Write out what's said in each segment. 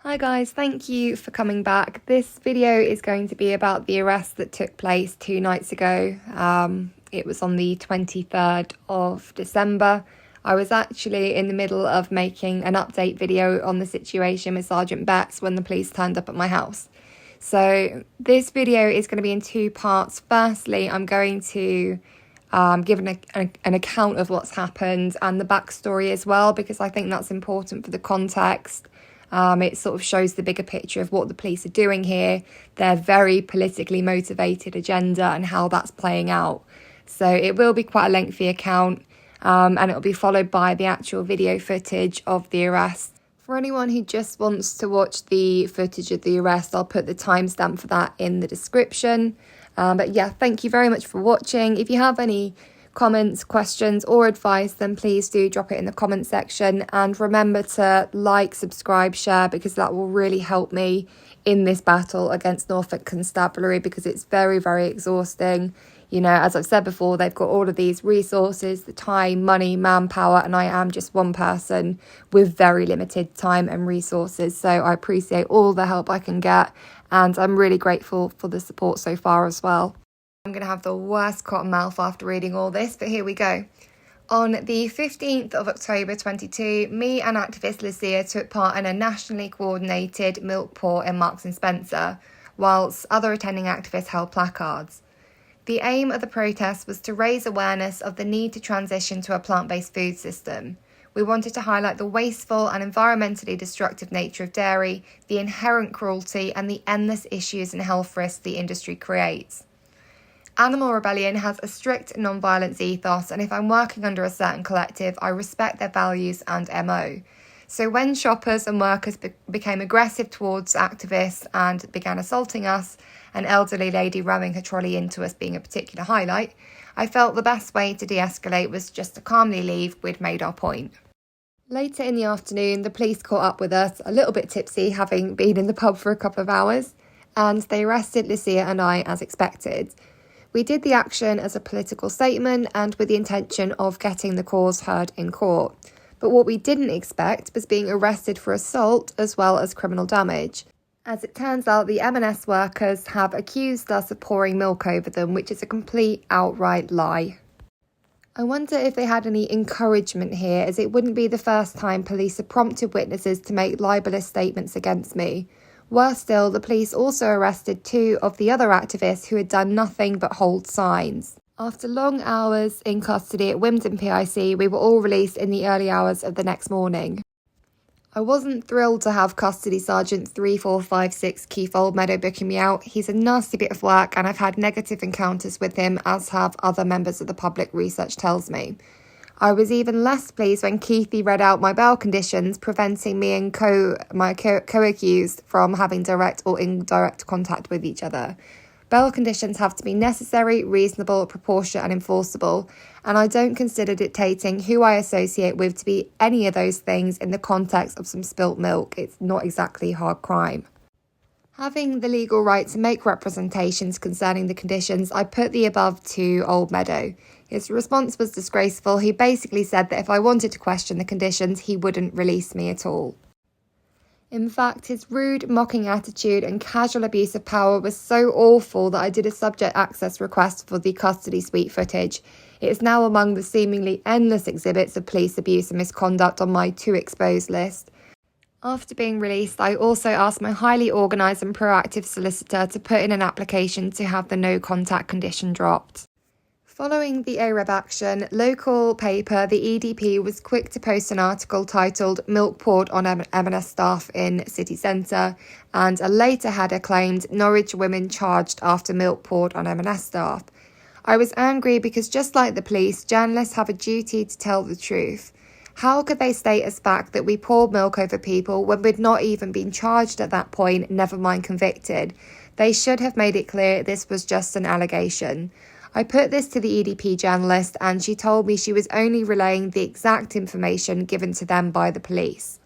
Hi guys, thank you for coming back. This video is going to be about the arrest that took place 2 nights ago. It was on the 23rd of December. I was actually in the middle of making an update video on the situation with Sergeant Betts when the police turned up at my house. So this video is going to be in 2 parts. Firstly, I'm going to give an account of what's happened and the backstory as well, because I think that's important for the context. It sort of shows the bigger picture of what the police are doing here, their very politically motivated agenda and how that's playing out. So it will be quite a lengthy account, and it will be followed by the actual video footage of the arrest. For anyone who just wants to watch the footage of the arrest, I'll put the timestamp for that in the description. But yeah, thank you very much for watching. If you have any comments, questions or advice, then please do drop it in the comment section, and remember to like, subscribe, share, because that will really help me in this battle against Norfolk Constabulary, because it's very, very exhausting. You know, as I've said before, they've got all of these resources, the time, money, manpower, and I am just one person with very limited time and resources. So I appreciate all the help I can get, and I'm really grateful for the support so far as well. I'm going to have the worst cotton mouth after reading all this, but here we go. On the 15th of October 22, me and activist Lucia took part in a nationally coordinated milk pour in Marks and Spencer, whilst other attending activists held placards. The aim of the protest was to raise awareness of the need to transition to a plant-based food system. We wanted to highlight the wasteful and environmentally destructive nature of dairy, the inherent cruelty and the endless issues and health risks the industry creates. Animal Rebellion has a strict non-violence ethos, and if I'm working under a certain collective, I respect their values and MO. So when shoppers and workers became aggressive towards activists and began assaulting us, an elderly lady ramming her trolley into us being a particular highlight, I felt the best way to de-escalate was just to calmly leave. We'd made our point. Later in the afternoon, the police caught up with us, a little bit tipsy, having been in the pub for a couple of hours, and they arrested Lucia and I as expected. We did the action as a political statement and with the intention of getting the cause heard in court. But what we didn't expect was being arrested for assault as well as criminal damage. As it turns out, the M&S workers have accused us of pouring milk over them, which is a complete outright lie. I wonder if they had any encouragement here, as it wouldn't be the first time police have prompted witnesses to make libelous statements against me. Worse still, the police also arrested 2 of the other activists who had done nothing but hold signs. After long hours in custody at Wymondham PIC, we were all released in the early hours of the next morning. I wasn't thrilled to have Custody Sergeant 3456 Keith Oldmeadow booking me out. He's a nasty bit of work, and I've had negative encounters with him, as have other members of the public, research tells me. I was even less pleased when Keithy read out my bail conditions, preventing me and my co-accused from having direct or indirect contact with each other. Bail conditions have to be necessary, reasonable, proportionate and enforceable, and I don't consider dictating who I associate with to be any of those things in the context of some spilt milk. It's not exactly hard crime. Having the legal right to make representations concerning the conditions, I put the above to Oldmeadow. His response was disgraceful. He basically said that if I wanted to question the conditions, he wouldn't release me at all. In fact, his rude, mocking attitude and casual abuse of power was so awful that I did a subject access request for the custody suite footage. It is now among the seemingly endless exhibits of police abuse and misconduct on my to expose list. After being released, I also asked my highly organised and proactive solicitor to put in an application to have the no contact condition dropped. Following the AREB action, local paper, the EDP, was quick to post an article titled "Milk Poured on M&S Staff in City Centre," and a later header claimed "Norwich women charged after milk poured on M&S staff." I was angry because, just like the police, journalists have a duty to tell the truth. How could they state as fact that we poured milk over people when we'd not even been charged at that point, never mind convicted? They should have made it clear this was just an allegation. I put this to the EDP journalist, and she told me she was only relaying the exact information given to them by the police.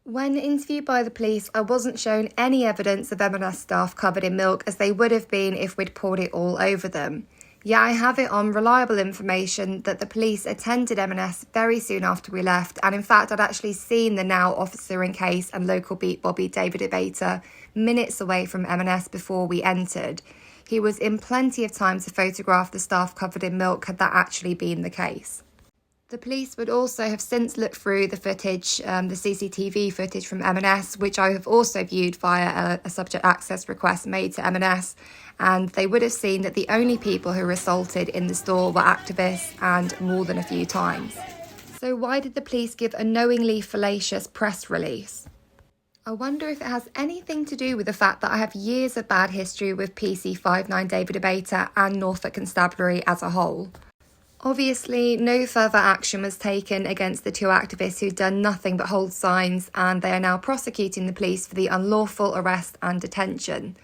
When interviewed by the police, I wasn't shown any evidence of M&S staff covered in milk, as they would have been if we'd poured it all over them. Yeah, I have it on reliable information that the police attended M&S very soon after we left, and in fact I'd actually seen the now officer in case and local beat Bobby David Abata minutes away from M&S before we entered. He was in plenty of time to photograph the staff covered in milk had that actually been the case. The police would also have since looked through the footage, the CCTV footage from M&S, which I have also viewed via a subject access request made to M&S, and they would have seen that the only people who were assaulted in the store were activists, and more than a few times. So why did the police give a knowingly fallacious press release? I wonder if it has anything to do with the fact that I have years of bad history with PC59 David Abata and Norfolk Constabulary as a whole. Obviously, no further action was taken against the two activists who'd done nothing but hold signs, and they are now prosecuting the police for the unlawful arrest and detention.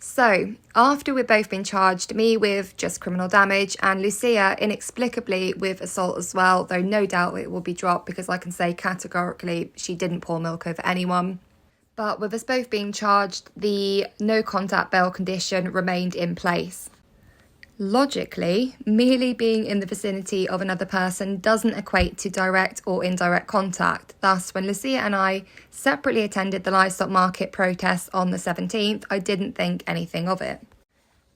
So, after we've both been charged, me with just criminal damage and Lucia inexplicably with assault as well, though no doubt it will be dropped because I can say categorically she didn't pour milk over anyone. But with us both being charged, the no contact bail condition remained in place. Logically, merely being in the vicinity of another person doesn't equate to direct or indirect contact. Thus, when Lucia and I separately attended the livestock market protest on the 17th, I didn't think anything of it.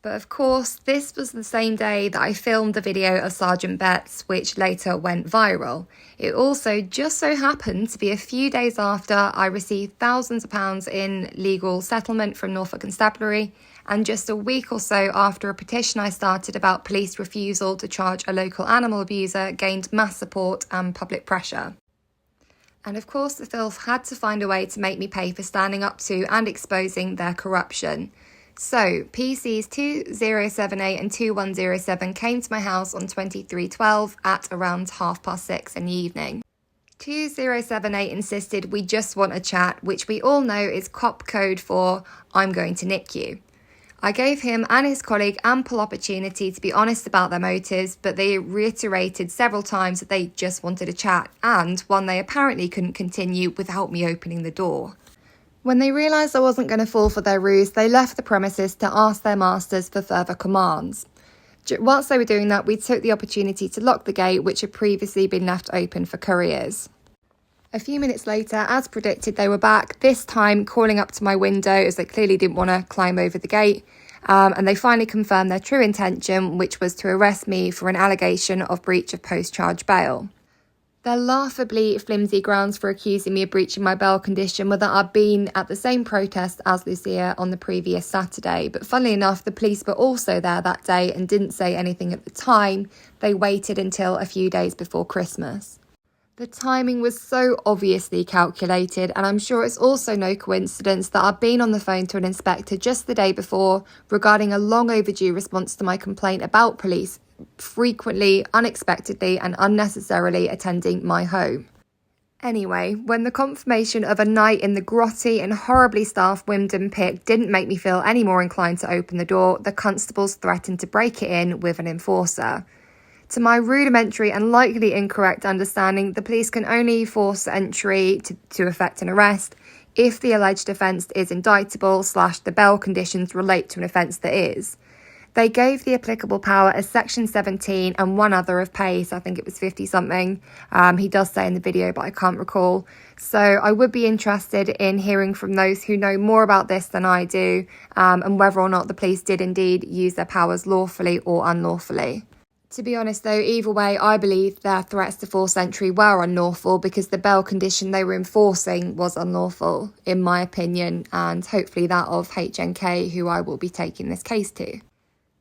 But of course, this was the same day that I filmed the video of Sergeant Betts, which later went viral. It also just so happened to be a few days after I received thousands of pounds in legal settlement from Norfolk Constabulary, and just a week or so after a petition I started about police refusal to charge a local animal abuser gained mass support and public pressure. And of course, the filth had to find a way to make me pay for standing up to and exposing their corruption. So, PCs 2078 and 2107 came to my house on 23/12 at around 6:30 in the evening. 2078 insisted we just want a chat, which we all know is cop code for I'm going to nick you. I gave him and his colleague ample opportunity to be honest about their motives, but they reiterated several times that they just wanted a chat, and one they apparently couldn't continue without me opening the door. When they realised I wasn't going to fall for their ruse, they left the premises to ask their masters for further commands. Whilst they were doing that, we took the opportunity to lock the gate, which had previously been left open for couriers. A few minutes later, as predicted, they were back, this time calling up to my window as they clearly didn't want to climb over the gate. And they finally confirmed their true intention, which was to arrest me for an allegation of breach of post-charge bail. Their laughably flimsy grounds for accusing me of breaching my bail condition were that I'd been at the same protest as Lucia on the previous Saturday. But funnily enough, the police were also there that day and didn't say anything at the time. They waited until a few days before Christmas. The timing was so obviously calculated, and I'm sure it's also no coincidence that I'd been on the phone to an inspector just the day before regarding a long overdue response to my complaint about police frequently, unexpectedly and unnecessarily attending my home. Anyway, when the confirmation of a night in the grotty and horribly staffed Wymondham pit didn't make me feel any more inclined to open the door, the constables threatened to break it in with an enforcer. To my rudimentary and likely incorrect understanding, the police can only force entry to effect an arrest if the alleged offence is indictable / the bail conditions relate to an offence that is. They gave the applicable power as Section 17 and one other of pace. I think it was 50 something. He does say in the video, but I can't recall. So I would be interested in hearing from those who know more about this than I do, and whether or not the police did indeed use their powers lawfully or unlawfully. To be honest though, either way, I believe their threats to force entry were unlawful because the bail condition they were enforcing was unlawful, in my opinion, and hopefully that of HNK, who I will be taking this case to.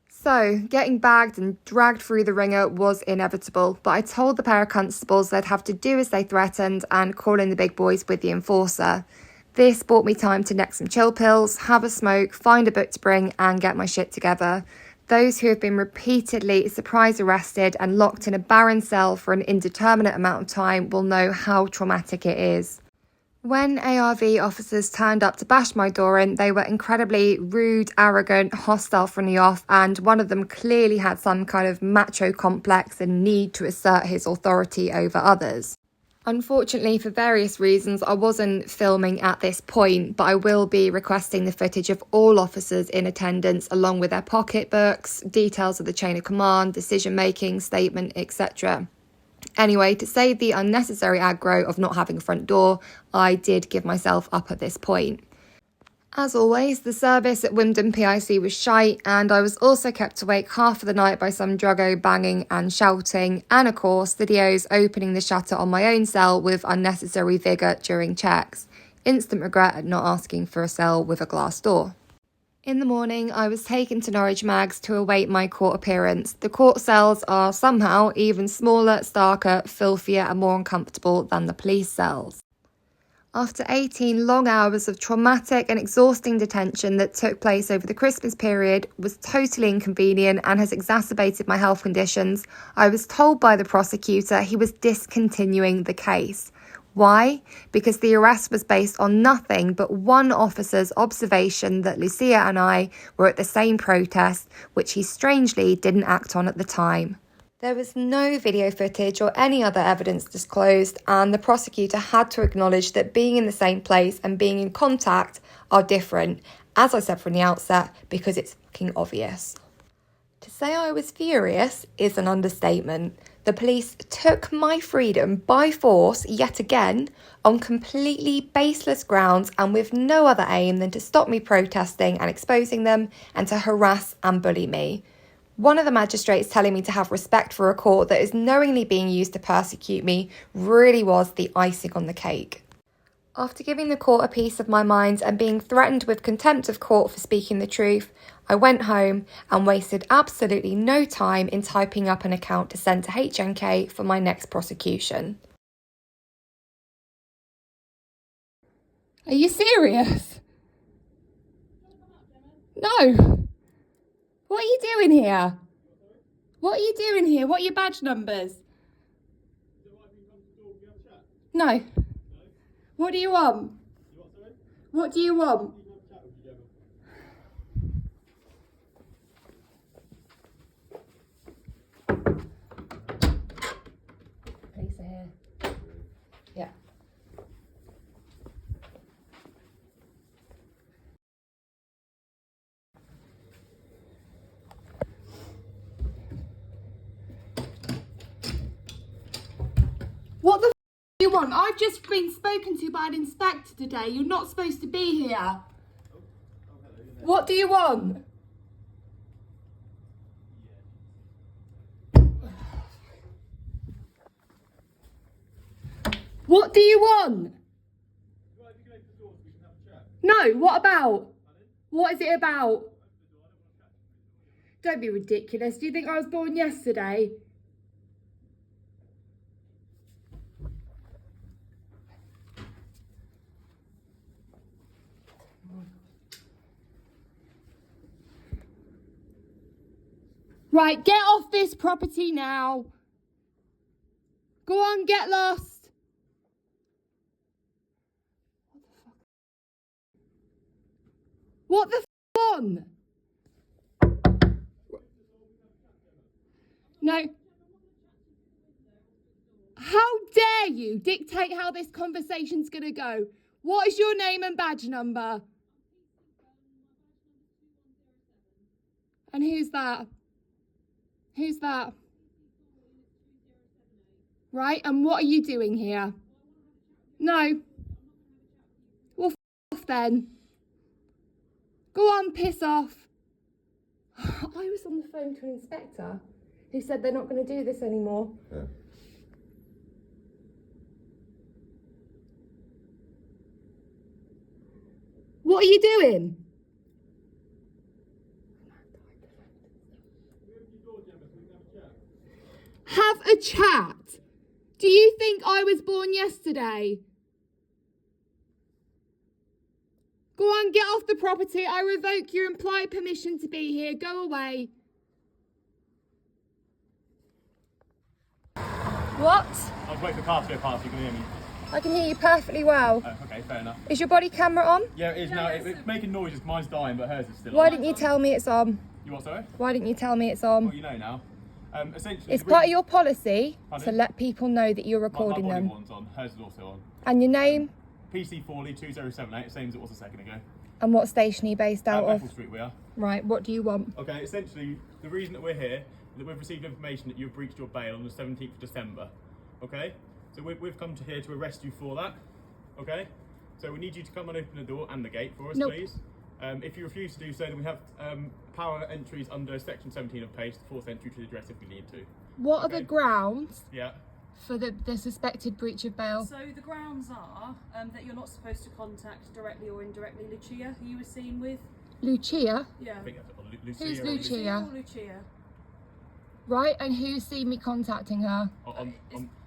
So, getting bagged and dragged through the ringer was inevitable, but I told the pair of constables they'd have to do as they threatened and call in the big boys with the enforcer. This bought me time to neck some chill pills, have a smoke, find a book to bring and get my shit together. Those who have been repeatedly surprise arrested and locked in a barren cell for an indeterminate amount of time will know how traumatic it is. When ARV officers turned up to bash my door in, they were incredibly rude, arrogant, hostile from the off, and one of them clearly had some kind of macho complex and need to assert his authority over others. Unfortunately, for various reasons, I wasn't filming at this point, but I will be requesting the footage of all officers in attendance, along with their pocketbooks, details of the chain of command, decision-making, statement, etc. Anyway, to save the unnecessary aggro of not having a front door, I did give myself up at this point. As always, the service at Wymondham PIC was shite, and I was also kept awake half of the night by some druggo banging and shouting, and of course, videos opening the shutter on my own cell with unnecessary vigour during checks. Instant regret at not asking for a cell with a glass door. In the morning, I was taken to Norwich Mags to await my court appearance. The court cells are somehow even smaller, starker, filthier and more uncomfortable than the police cells. After 18 long hours of traumatic and exhausting detention that took place over the Christmas period, was totally inconvenient and has exacerbated my health conditions, I was told by the prosecutor he was discontinuing the case. Why? Because the arrest was based on nothing but one officer's observation that Lucia and I were at the same protest, which he strangely didn't act on at the time. There was no video footage or any other evidence disclosed, and the prosecutor had to acknowledge that being in the same place and being in contact are different, as I said from the outset, because it's fucking obvious. To say I was furious is an understatement. The police took my freedom by force, yet again, on completely baseless grounds and with no other aim than to stop me protesting and exposing them and to harass and bully me. One of the magistrates telling me to have respect for a court that is knowingly being used to persecute me really was the icing on the cake. After giving the court a piece of my mind and being threatened with contempt of court for speaking the truth, I went home and wasted absolutely no time in typing up an account to send to HNK for my next prosecution. Are you serious? No. What are you doing here? What are you doing here? What are your badge numbers? No. What do you want? What do you want? Police are here. Yeah. What the f do you want? I've just been spoken to by an inspector today. You're not supposed to be here. What do you want? What do you want? No, what about? What is it about? Don't be ridiculous. Do you think I was born yesterday? Right, get off this property now. Go on, get lost. What the f on? No. How dare you dictate how this conversation's gonna go? What is your name and badge number? And who's that? Who's that? Right, and what are you doing here? No. Well, f off then. Go on, piss off. I was on the phone to an inspector who said they're not going to do this anymore. Yeah. What are you doing? Have a chat. Do you think I was born yesterday? Go on, get off the property. I revoke your implied permission to be here. Go away. What? I was waiting for the car to go past, you can hear me. I can hear you perfectly well. Oh, okay, fair enough. Is your body camera on? Yeah, it is now. It's making noises. Mine's dying, but hers is still on. Why didn't you tell me it's on? You what, sorry? Why didn't you tell me it's on? Well, you know now. Essentially, It's part of your policy to Pardon? let people know that you're recording my body them. one's on, hers is also on. And your name PC Forley 2078, same as it was a second ago. and what station are you based out Bethel of? Street we are. Right, what do you want? Okay, essentially, the reason that we're here is that we've received information that you've breached your bail on the 17th of December. Okay? So we've come here to arrest you for that. Okay? So we need you to come and open the door and the gate for us, Nope. please. If you refuse to do so, then we have power entries under section 17 of PACE to force entry to the address if we need to. What are the Okay. grounds Yeah. for the suspected breach of bail? So the grounds are that you're not supposed to contact directly or indirectly Lucia, who you were seen with. Lucia, Yeah. I think that's Lucia. Who's or Lucia? Or Lucia. right? And who's seen me contacting her?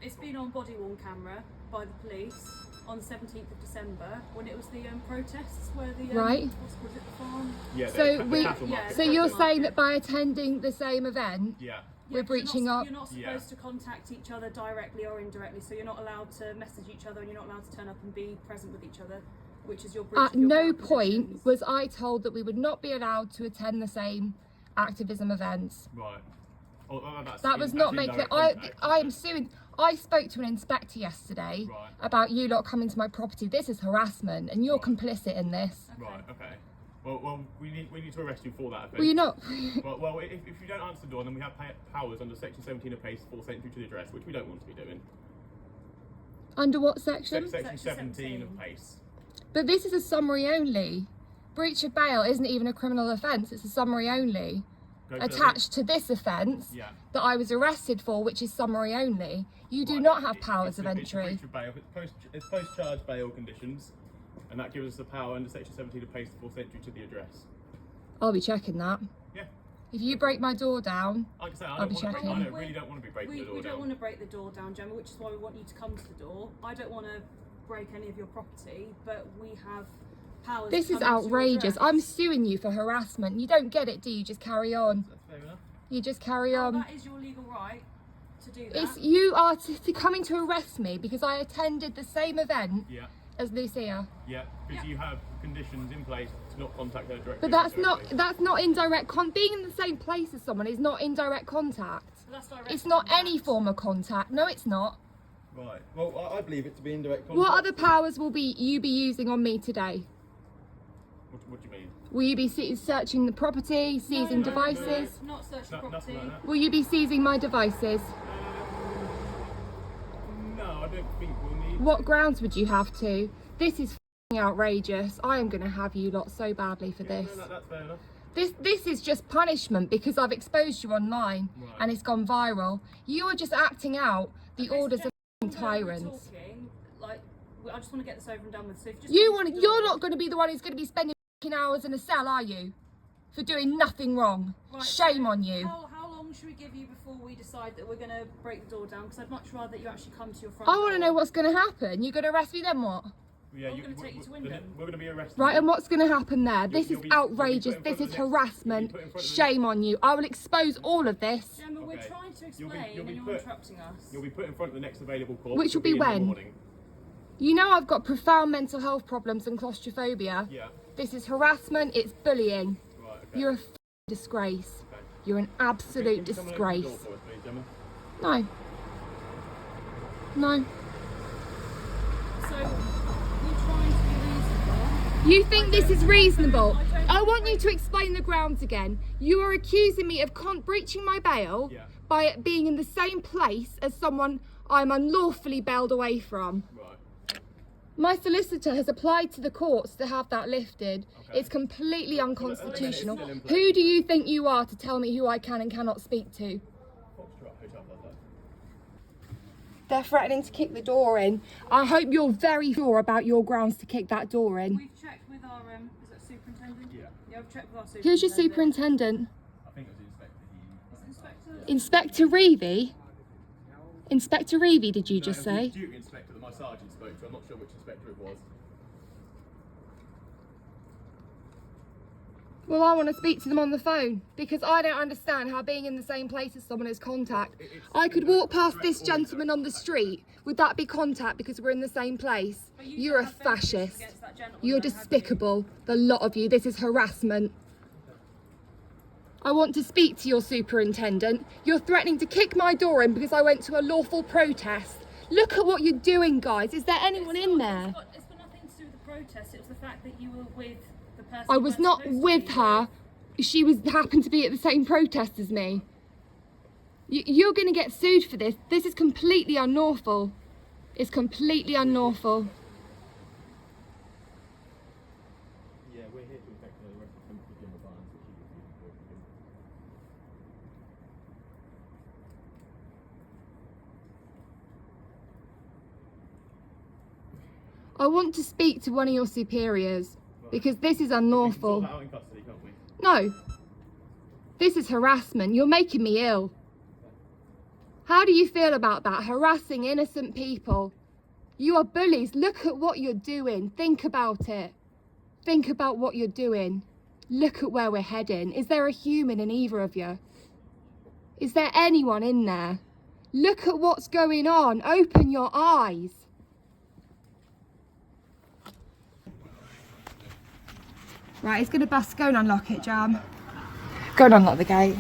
It's been on body worn camera by the police on the 17th of December when it was the protests where the Right. was it the farm? Yeah, So the we, cattle market. so you're Market. saying that by attending the same event, Yeah. we're breaching you're up. You're not supposed Yeah. to contact each other directly or indirectly, so you're not allowed to message each other and you're not allowed to turn up and be present with each other, which is your breach At of your no bail point conditions. was I told that we would not be allowed to attend the same activism events. Right. That's That was not making. I am suing. I spoke to an inspector yesterday Right. about you lot coming to my property. This is harassment, and you're Right. complicit in this. Right. Okay. Well, we need to arrest you for that offence. Well, you're not. Well, if you don't answer the door, then we have powers under section 17 of PACE to force entry to the address, which we don't want to be doing. Under what section? Section 17 17. of PACE. But this is a summary only. Breach of bail isn't even a criminal offence. It's a summary only. Go for the- Attached to this offence Yeah. that I was arrested for, which is summary only. You do Right, not have it- powers of it's a entry. breach of bail. It's post-charge bail conditions, and that gives us the power under section 17 of PACE to force entry to the address. I'll be checking that. Yeah. If you break my door down, Like I say, I'll be I checking. really don't want to be breaking the door We don't down. want to break the door down, Gemma, which is why we want you to come to the door. I don't want to break any of your property, but we have powers. this to is come into your outrageous. address. I'm suing you for harassment. You don't get it, do you? Just carry on. That's fair enough. You just carry on. That is your legal right to do that. It's you are to coming to arrest me because I attended the same event Yeah. as Lucia. Yeah. Because you have conditions in place to not contact her directly. But that's not indirect being in the same place as someone is not indirect contact. But that's direct It's not contact. any form of contact. No, it's not. Right. Well, I believe it to be indirect contact. What other powers will you be using on me today? What do you mean? Will you be searching the property, seizing No, devices? not search the Nothing property. like that. Will you be seizing my devices? No, I don't think we'll need. What grounds would you have to? This is f***ing outrageous. I am going to have you lot so badly for Yeah, this. no, that's fair enough. This is just punishment because I've exposed you online Right. and it's gone viral. You are just acting out the Okay, so orders of Gemma, f***ing when we're tyrants. talking, like, I just want to get this over and done with. So if you just You're come to the door- not going to be the one who's going to be spending f***ing hours in a cell, are you? For doing nothing wrong. Right, Shame so on you. How long should we give you before we decide that we're going to break the door down? Because I'd much rather you actually come to your front I want to door. know what's going to happen. You're going to arrest me, then what? Yeah, We're gonna take you to Wyndham. We're going to be arrested. Right, and what's going to happen there? This is you'll be put in outrageous. front This of is the next- harassment. you'll be put in front of the Shame on you. I will expose all of this. Gemma, we're Okay. trying to You'll be- explain you'll be and you're put- interrupting us. You'll be put in front of the next available court. Which will be in the when? morning. You know I've got profound mental health problems and claustrophobia. Yeah. This is harassment. It's bullying. Right. Okay. You're a disgrace. Okay. You're an absolute Can you come and open the disgrace. door for us, please, Gemma? No. No. So, you're trying to be reasonable. You think this is reasonable? I don't- I want you to explain the grounds again. You are accusing me of breaching my bail Yeah. by being in the same place as someone I'm unlawfully bailed away from. Right. My solicitor has applied to the courts to have that lifted. Okay. It's completely unconstitutional. Still in place. Who do you think you are to tell me who I can and cannot speak to? Foxtrot Hotel Plaza. They're threatening to kick the door in. I hope you're very sure about your grounds to kick that door in. We've checked with our, is that superintendent? Yeah. Yeah, we've checked with our superintendent. Who's your superintendent? I think it was the inspector. Inspector? Inspector Reevy? Inspector Reevy, did you just No, it was say? the duty inspector that my sergeant spoke to. I'm not sure which inspector it was. Well, I want to speak to them on the phone because I don't understand how being in the same place as someone is contact. I could walk past this gentleman on the street. Would that be contact because we're in the same place? But you You're a don't have benefits fascist. against that gentleman, You're though, have you? despicable. The lot of you. This is harassment. I want to speak to your superintendent. You're threatening to kick my door in because I went to a lawful protest. Look at what you're doing, guys. Is there anyone in there? It's got nothing to do with the protest. It was the fact that you were with the person. I was not with her. She happened to be at the same protest as me. You're going to get sued for this. This is completely unlawful. It's completely unlawful. Yeah, we're here to effect the rest of the general violence that she I want to speak to one of your superiors because this is We can unlawful. sort that out in custody, can't we? No. This is harassment. You're making me ill. How do you feel about that? Harassing innocent people. You are bullies. Look at what you're doing. Think about it. Think about what you're doing. Look at where we're heading. Is there a human in either of you? Is there anyone in there? Look at what's going on. Open your eyes. Right, he's going to bust. Go and unlock it, Jam. Go and unlock the gate.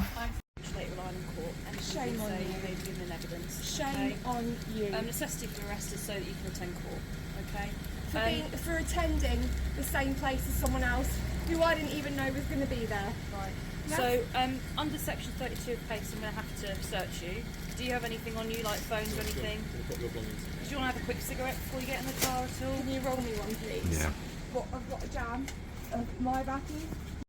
Shame on you. Made given evidence. Shame on you. Necessity for arrest is so that you can attend court. Okay. For attending the same place as someone else who I didn't even know was going to be there. Right. Yes. So under section 32 of PACE, I'm going to have to search you. Do you have anything on you, like phones or anything? Do you want to have a quick cigarette before you get in the car at all? Can you roll me one, please? Yeah. What, I've got a jam of my ratties.